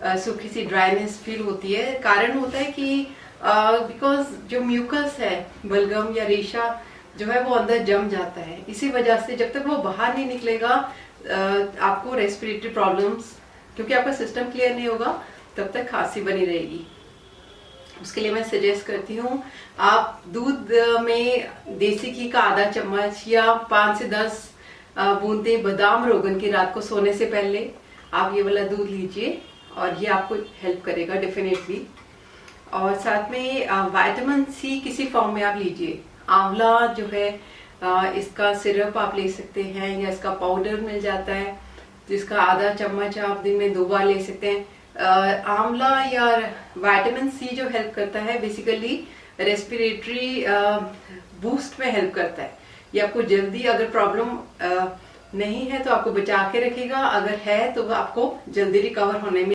सूखी सी dryness feel होती है। कारण होता है कि बिकॉज जो म्यूकस है, बलगम या रेशा जो है वो अंदर जम जाता है। इसी वजह से जब तक वो बाहर नहीं निकलेगा आपको रेस्पिरेटरी प्रॉब्लम्स, क्योंकि आपका सिस्टम क्लियर नहीं होगा तब तक खांसी बनी रहेगी। उसके लिए मैं सजेस्ट करती हूँ आप दूध में देसी घी का आधा चम्मच या 5 से 10 बूंदे बादाम रोगन की रात को सोने से पहले आप ये वाला दूध लीजिए और ये आपको हेल्प करेगा डेफिनेटली। और साथ में विटामिन सी किसी फॉर्म में आप लीजिए। आंवला जो है इसका सिरप आप ले सकते हैं या इसका पाउडर मिल जाता है जिसका आधा चम्मच आप दिन में 2 बार ले सकते हैं। आंवला या विटामिन सी जो हेल्प करता है बेसिकली रेस्पिरेटरी बूस्ट में हेल्प करता है। ये आपको जल्दी, अगर प्रॉब्लम नहीं है तो आपको बचा के रखेगा, अगर है तो आपको जल्दी रिकवर होने में